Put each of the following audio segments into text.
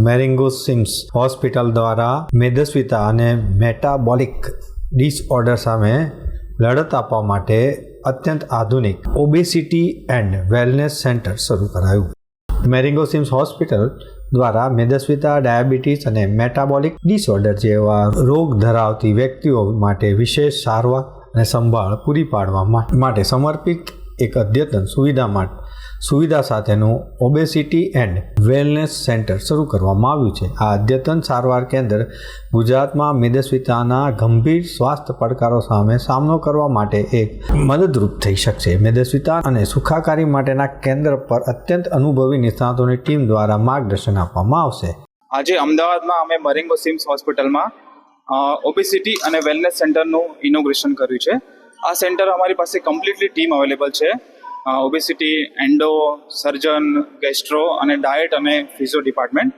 મેરિંગો seems hospital દ્વારા મેદસ્વીતા અને metabolic disorder સામે લડત આપવા માટે અત્યંત આધુનિક ઓબેસિટી એન્ડ વેલનેસ સેન્ટર શરૂ કરાયું. મેરિંગો સિમ્સ હોસ્પિટલ દ્વારા મેદસ્વીતા, ડાયાબિટીસ અને મેટાબોલિક ડિસઓર્ડર જેવા રોગ ધરાવતી વ્યક્તિઓ માટે વિશેષ સારવાર અને સંભાળ પૂરી પાડવા માટે સમર્પિત એક અદ્યતન સુવિધા સાથેનું ઓબેસિટી એન્ડ વેલનેસ સેન્ટર શરૂ કરવામાં આવ્યું છે. આ અદ્યતન સારવાર કેન્દ્ર ગુજરાતમાં મેદસ્વીતાના ગંભીર સ્વાસ્થ્ય પડકારો સામે સામનો કરવા માટે એક મદદરૂપ થઈ શકશે. મેદસ્વીતા અને સુખાકારી માટેના કેન્દ્ર પર અત્યંત અનુભવી નિષ્ણાતોની ટીમ દ્વારા માર્ગદર્શન આપવામાં આવશે. આજે અમદાવાદમાં અમે મેરિંગો સિમ્સ હોસ્પિટલમાં ઓબેસિટી અને વેલનેસ સેન્ટરનું ઇનોગ્રેશન કર્યું છે. આ સેન્ટર અમારી પાસે કમ્પ્લીટલી ટીમ અવેલેબલ છે. ઓબેસિટી, એન્ડો, સર્જન, ગેસ્ટ્રો અને ડાયટ અને ફિઝિયો ડિપાર્ટમેન્ટ.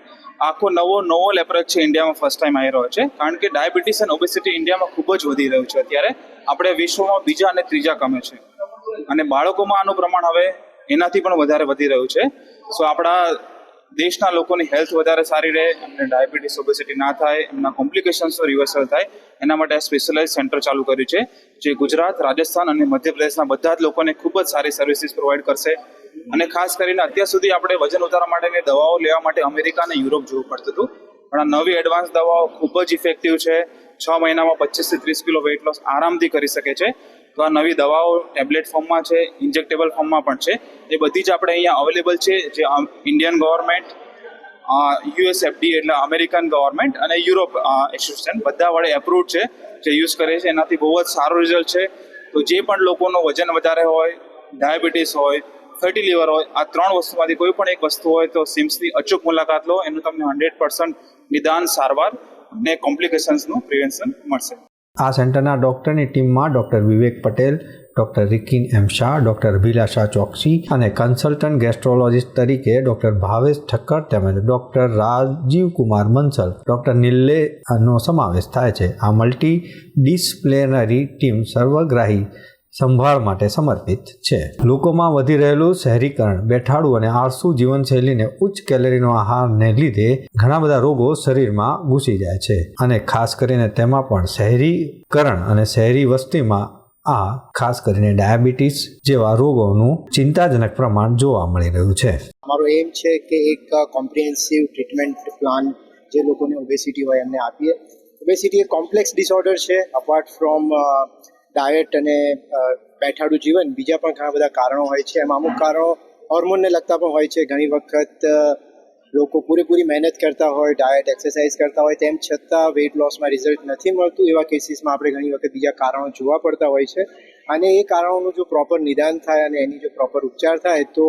આખો નવો એપ્રોચ છે, ઇન્ડિયામાં ફર્સ્ટ ટાઈમ આવી રહ્યો છે. કારણ કે ડાયાબિટીસ અને ઓબેસિટી ઇન્ડિયામાં ખૂબ જ વધી રહ્યું છે. અત્યારે આપણે વિશ્વમાં બીજા અને ત્રીજા ક્રમે છે અને બાળકોમાં આનું પ્રમાણ હવે એનાથી પણ વધારે વધી રહ્યું છે. સો આપણા દેશના લોકોની હેલ્થ વધારે સારી રહે, એમને ડાયાબિટીસ, ઓબેસિટી ના થાય, એમના કોમ્પ્લિકેશન્સનો રિવર્સલ થાય, એના માટે આ સ્પેશિયલાઇઝ સેન્ટર ચાલુ કર્યું છે, જે ગુજરાત, રાજસ્થાન અને મધ્યપ્રદેશના બધા જ લોકોને ખૂબ જ સારી સર્વિસીસ પ્રોવાઈડ કરશે. અને ખાસ કરીને અત્યાર સુધી આપણે વજન ઉતારવા માટેની દવાઓ લેવા માટે અમેરિકા અને યુરોપ જવું પડતું હતું, પણ આ નવી એડવાન્સ દવાઓ ખૂબ જ ઇફેક્ટિવ છે. 6 મહિનામાં 25 થી 30 કિલો વેઇટ લોસ આરામથી કરી શકે છે. તો આ નવી દવાઓ ટેબ્લેટ ફોર્મમાં છે, ઇન્જેક્ટેબલ ફોર્મમાં પણ છે. એ બધી જ આપણે અહીંયા અવેલેબલ છે, જે ઇન્ડિયન ગવર્મેન્ટ, US FDA એટલે અમેરિકન ગવર્મેન્ટ અને યુરોપ એસોસિએશન બધા વડે એપ્રુવડ છે, જે યુઝ કરે છે. એનાથી બહુ જ સારું રિઝલ્ટ છે. તો જે પણ લોકોનું વજન વધારે હોય, ડાયાબિટીસ હોય, ફેટી લીવર હોય, આ 3 વસ્તુમાંથી કોઈ પણ એક વસ્તુ હોય તો સિમ્સની અચૂક મુલાકાત લો. એનું તમને 100% નિદાન, સારવાર અને કોમ્પ્લિકેશન્સનું પ્રિવેન્શન મળશે. આ સેન્ટરના ડૉક્ટરની ટીમમાં ડૉક્ટર વિવેક પટેલ, ડૉક્ટર રિકિન એમ શાહ, ડૉક્ટર અભિલાષા ચોકસી અને કન્સલ્ટન્ટ ગેસ્ટ્રોલોજિસ્ટ તરીકે ડૉક્ટર ભાવેશ ઠક્કર તેમજ ડૉક્ટર રાજીવ કુમાર બંસલ, ડૉક્ટર નિલ્લેનો સમાવેશ થાય છે. આ મલ્ટી ડિસિપ્લિનરી ટીમ સર્વગ્રાહી સંભાળ માટે સમર્પિત છે. લોકોમાં વધી રહેલું શહેરીકરણ, બેઠાડું અને આળસુ જીવનશૈલીને ઉચ્ચ કેલરીનો આહારને લીધે ઘણા બધા રોગો શરીરમાં ઘૂસી જાય છે અને ખાસ કરીને તેમાં પણ શહેરીકરણ અને શહેરી વસ્તીમાં ખાસ કરીને ડાયાબિટીસ જેવા રોગોનું ચિંતાજનક પ્રમાણ જોવા મળી રહ્યું છે. અમારો એમ છે કે એક કોમ્પ્રિહેન્સિવ ટ્રીટમેન્ટ પ્લાન જે લોકોને ઓબેસિટી હોય એમને આપીએ. ઓબેસિટી એક કોમ્પ્લેક્સ ડિસઓર્ડર છે. અપાર્ટ ફ્રોમ ડાયટ અને બેઠાડું જીવન, બીજા પણ ઘણા બધા કારણો હોય છે. એમાં અમુક કારણો હોર્મોનને લગતા પણ હોય છે. ઘણી વખત લોકો પૂરેપૂરી મહેનત કરતા હોય, ડાયટ, એક્સરસાઇઝ કરતા હોય, તેમ છતાં વેઇટ લોસમાં રિઝલ્ટ નથી મળતું. એવા કેસીસમાં આપણે ઘણી વખત બીજા કારણો જોવા પડતા હોય છે. અને એ કારણોનું જો પ્રોપર નિદાન થાય અને એની જો પ્રોપર ઉપચાર થાય તો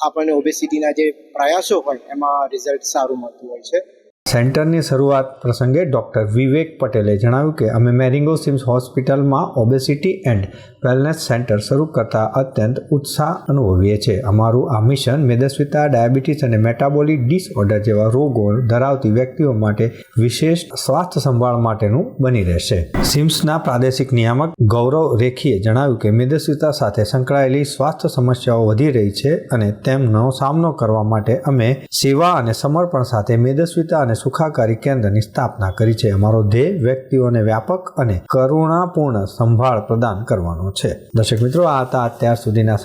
આપણને ઓબેસિટીના જે પ્રયાસો હોય એમાં રિઝલ્ટ સારું મળતું હોય છે. સેન્ટરની શરૂઆત પ્રસંગે ડૉક્ટર વિવેક પટેલે જણાવ્યું કે અમે મેરિંગો સિમ્સ હોસ્પિટલમાં ઓબેસિટી એન્ડ વેલનેસ સેન્ટર શરૂ કરતા અત્યંત ઉત્સાહ અનુભવીએ છીએ. અમારું આ મિશન મેદસ્વીતા, ડાયાબિટીસ અને મેટાબોલિક ડિસઓર્ડર જેવા રોગો ધરાવતી વ્યક્તિઓ માટે વિશેષ સ્વાસ્થ્ય સંભાળ માટેનું બની રહેશે. સિમ્સના પ્રાદેશિક નિયામક ગૌરવ રેખીએ જણાવ્યું કે મેદસ્વીતા સાથે સંકળાયેલી સ્વાસ્થ્ય સમસ્યાઓ વધી રહી છે અને તેમનો સામનો કરવા માટે અમે સેવા અને સમર્પણ સાથે મેદસ્વીતા અને સુખાકારી કેન્દ્રની સ્થાપના કરી છે. અમારો ધ્યેય વ્યક્તિઓને વ્યાપક અને કરુણાપૂર્ણ સંભાળ પ્રદાન કરવાનો છે. દર્શક મિત્રો, આ હતા અત્યાર સુધીના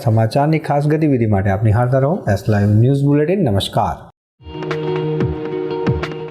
સમાચારની ખાસ ગતિવિધિ માટે આપની નિહાળતા રહો એસ લાઈવ ન્યૂઝ બુલેટિન. નમસ્કાર.